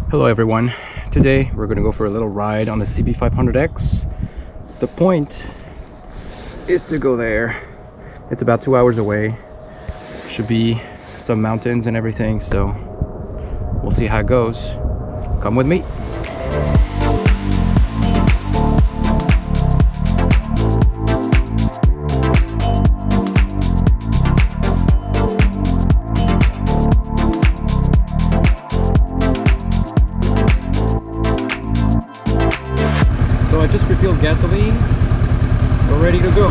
Hello everyone. Today we're gonna go for a little ride on the CB500X. The point is to go there. It's about 2 hours away. Should be some mountains and everything, so we'll see how it goes. Come with me. So I just refilled gasoline. We're ready to go.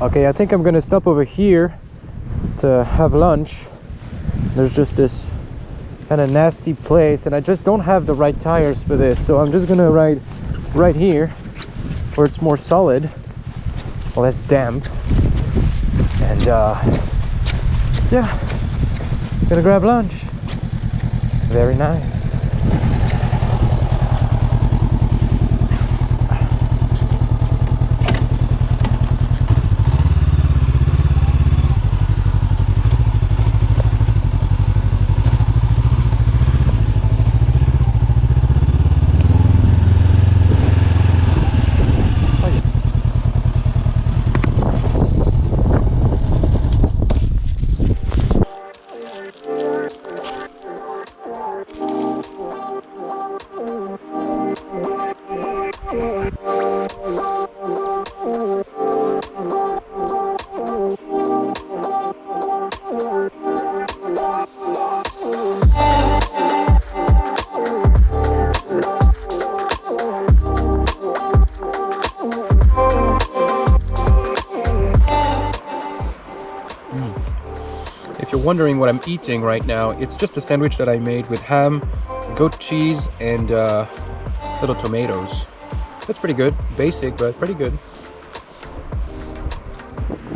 Okay, I think I'm gonna stop over here to have lunch. There's just this kind of nasty place and I just don't have the right tires for this, so I'm just gonna ride right here where it's more solid, less damp, and yeah, gonna grab lunch. Very nice. If you're wondering what I'm eating right now, it's just a sandwich that I made with ham, goat cheese, and little tomatoes. That's pretty good. Basic, but pretty good.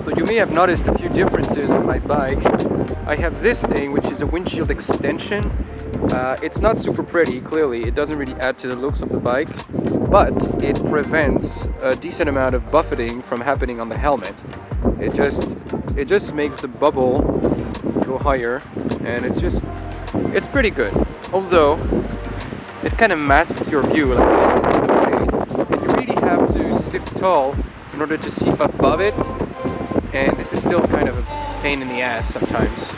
So you may have noticed a few differences on my bike. I have this thing, which is a windshield extension. It's not super pretty, clearly. It doesn't really add to the looks of the bike, but it prevents a decent amount of buffeting from happening on the helmet. It just makes the bubble go higher, and it's pretty good. Although it kind of masks your view like this, and you really have to sit tall in order to see above it. and this is still kind of a pain in the ass sometimes.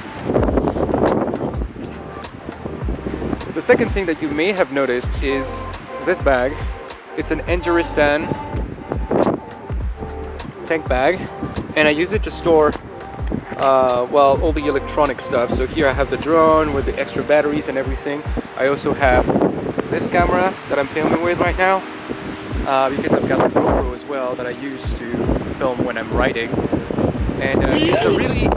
The second thing that you may have noticed is this bag. It's an Enduristan tank bag, and I use it to store well, all the electronic stuff. So here I have the drone with the extra batteries and everything. I also have this camera that I'm filming with right now, because I've got the GoPro as well that I use to film when I'm riding. And it's a really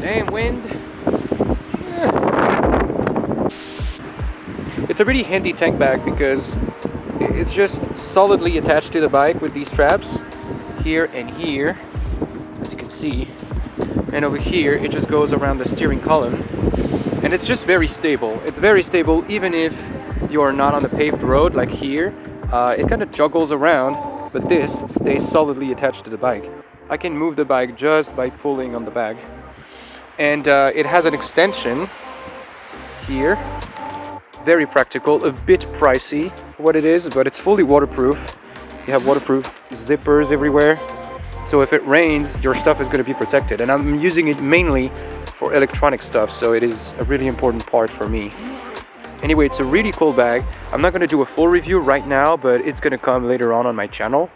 damn wind. It's a really handy tank bag because it's just solidly attached to the bike with these straps here and here, as you can see, and over here it just goes around the steering column, and it's just very stable. It's very stable even if you're not on the paved road like here. It kind of juggles around, but this stays solidly attached to the bike. I can move the bike just by pulling on the bag, and it has an extension here. Very practical, a bit pricey for what it is, but it's fully waterproof. You have waterproof zippers everywhere, so if it rains, your stuff is going to be protected. And I'm using it mainly for electronic stuff, so it is a really important part for me. Anyway, it's a really cool bag. I'm not going to do a full review right now, but it's going to come later on my channel.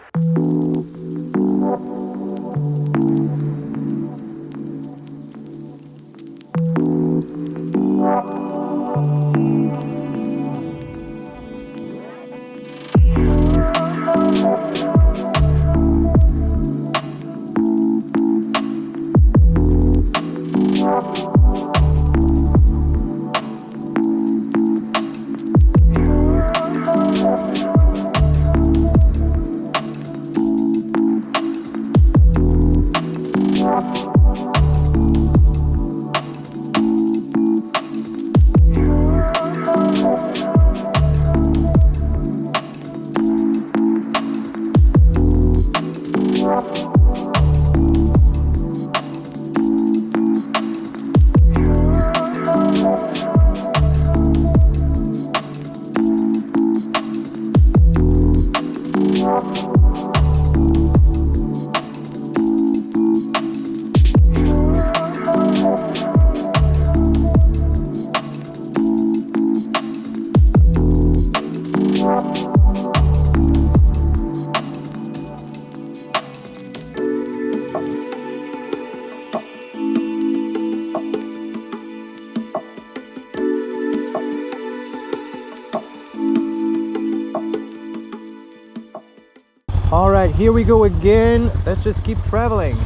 All right, here we go again. Let's just keep traveling.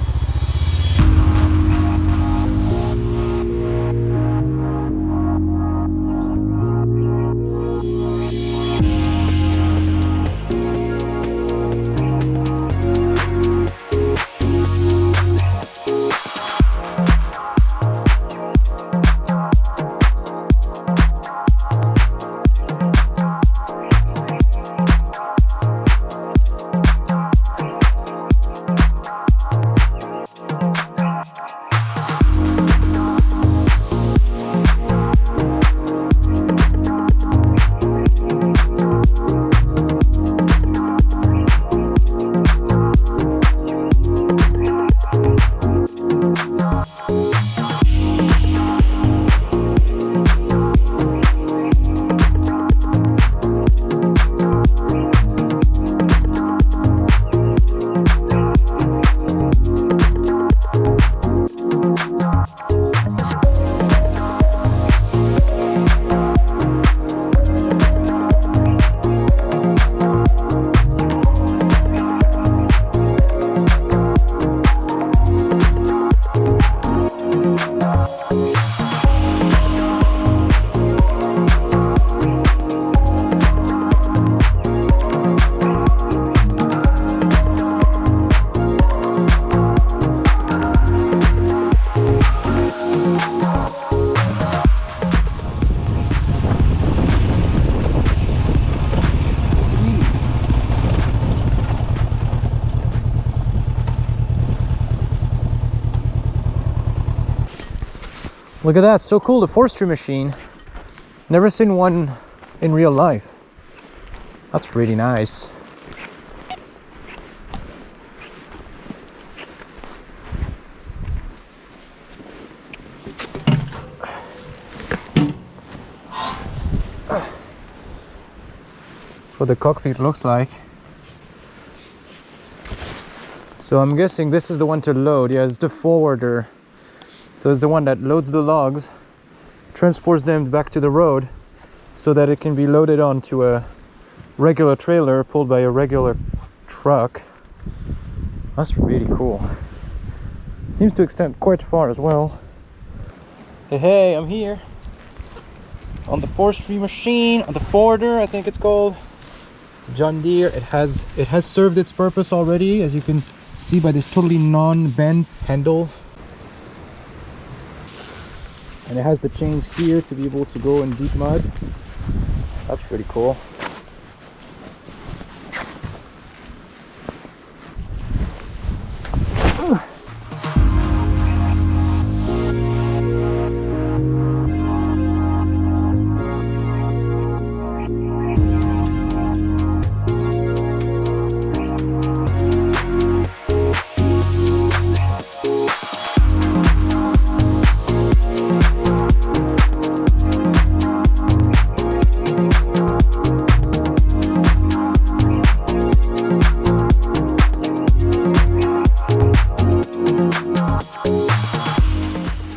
Look at that, so cool, the forestry machine. Never seen one in real life. That's really nice. what the cockpit looks like. So I'm guessing this is the one to load. Yeah, it's the forwarder. So it's the one that loads the logs, transports them back to the road so that it can be loaded onto a regular trailer pulled by a regular truck. That's really cool. Seems to extend quite far as well. Hey, I'm here on the forestry machine, on the forwarder, I think it's called. John Deere. It has served its purpose already, as you can see by this totally non-bent handle. And it has the chains here to be able to go in deep mud. That's pretty cool.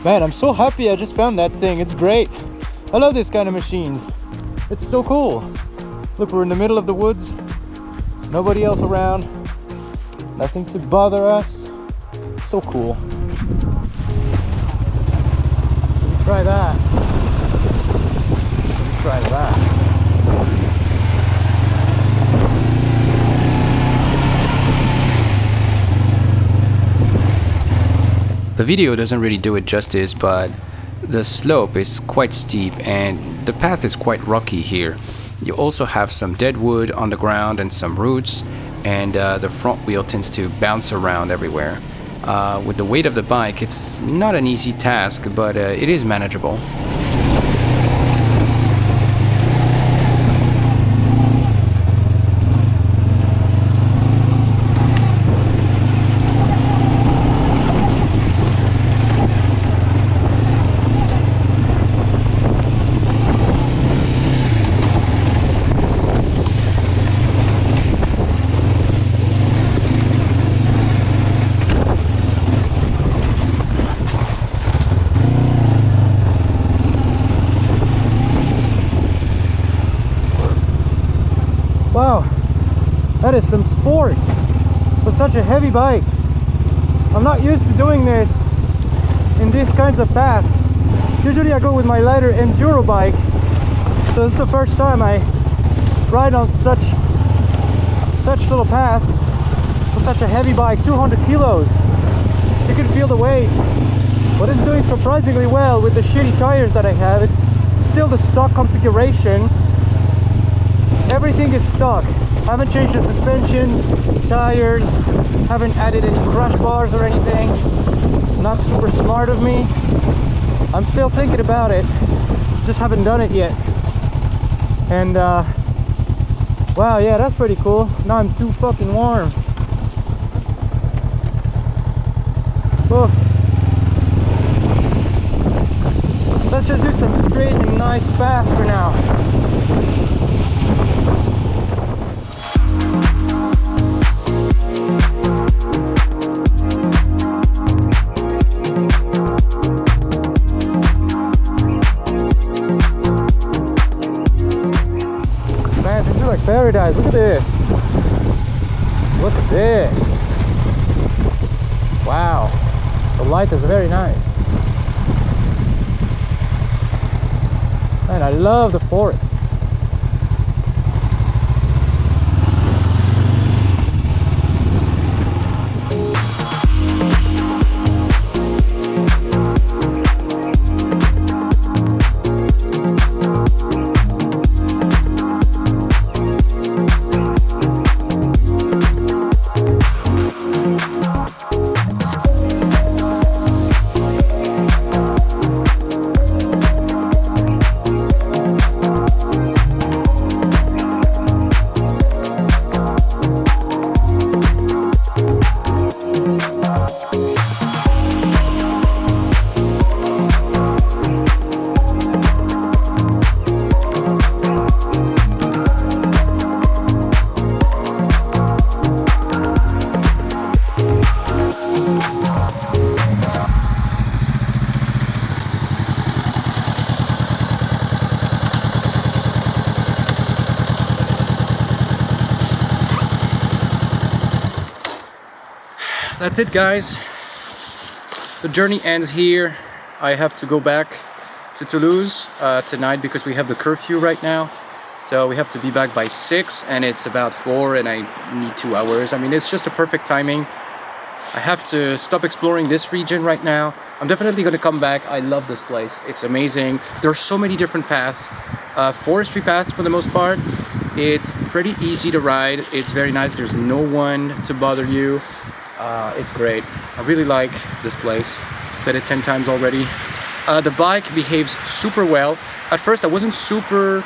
Man, I'm so happy I just found that thing. It's great. I love this kind of machines. It's so cool. Look, we're in the middle of the woods. Nobody else around. Nothing to bother us. So cool. Let me try that. Let me try that. The video doesn't really do it justice, but the slope is quite steep and the path is quite rocky here. You also have some dead wood on the ground and some roots, and the front wheel tends to bounce around everywhere. With the weight of the bike, it's not an easy task, but it is manageable. Wow, that is some sport for such a heavy bike. I'm not used to doing this in these kinds of paths. Usually I go with my lighter enduro bike, so this is the first time I ride on such little paths with such a heavy bike, 200 kilos. You can feel the weight, but it's doing surprisingly well with the shitty tires that I have. It's still the stock configuration. Everything is stock. Haven't changed the suspension, tires, haven't added any crush bars or anything. Not super smart of me. I'm still thinking about it, just haven't done it yet. And wow, yeah, that's pretty cool. Now I'm too fucking warm. Oh. Let's just do some straight and nice path for now. Paradise, look at this. Look at this. Wow, the light is very nice. Man, I love the forest. that's it, guys. The journey ends here. I have to go back to Toulouse tonight because we have the curfew right now. So we have to be back by 6 and it's about 4 and I need 2 hours. I mean, it's just a perfect timing. I have to stop exploring this region right now. I'm definitely going to come back. I love this place. It's amazing. There are so many different paths. Forestry paths for the most part. It's pretty easy to ride. It's very nice. There's no one to bother you. It's great. I really like this place. Said it 10 times already. The bike behaves super well. At first I wasn't super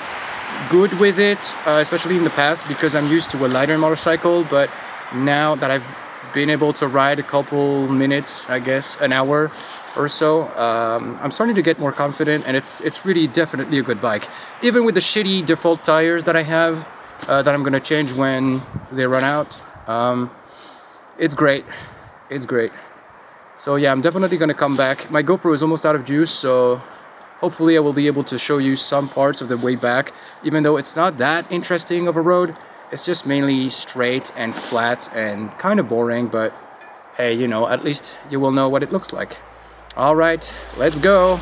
good with it, especially in the past because I'm used to a lighter motorcycle, but now that I've been able to ride a couple minutes, I guess an hour or so, I'm starting to get more confident, and it's really definitely a good bike. Even with the shitty default tires that I have, that I'm gonna change when they run out, it's great. It's great. So yeah, I'm definitely gonna come back. My GoPro is almost out of juice, so hopefully I will be able to show you some parts of the way back, even though it's not that interesting of a road. It's just mainly straight and flat and kind of boring, but hey, you know, at least you will know what it looks like. All right, let's go.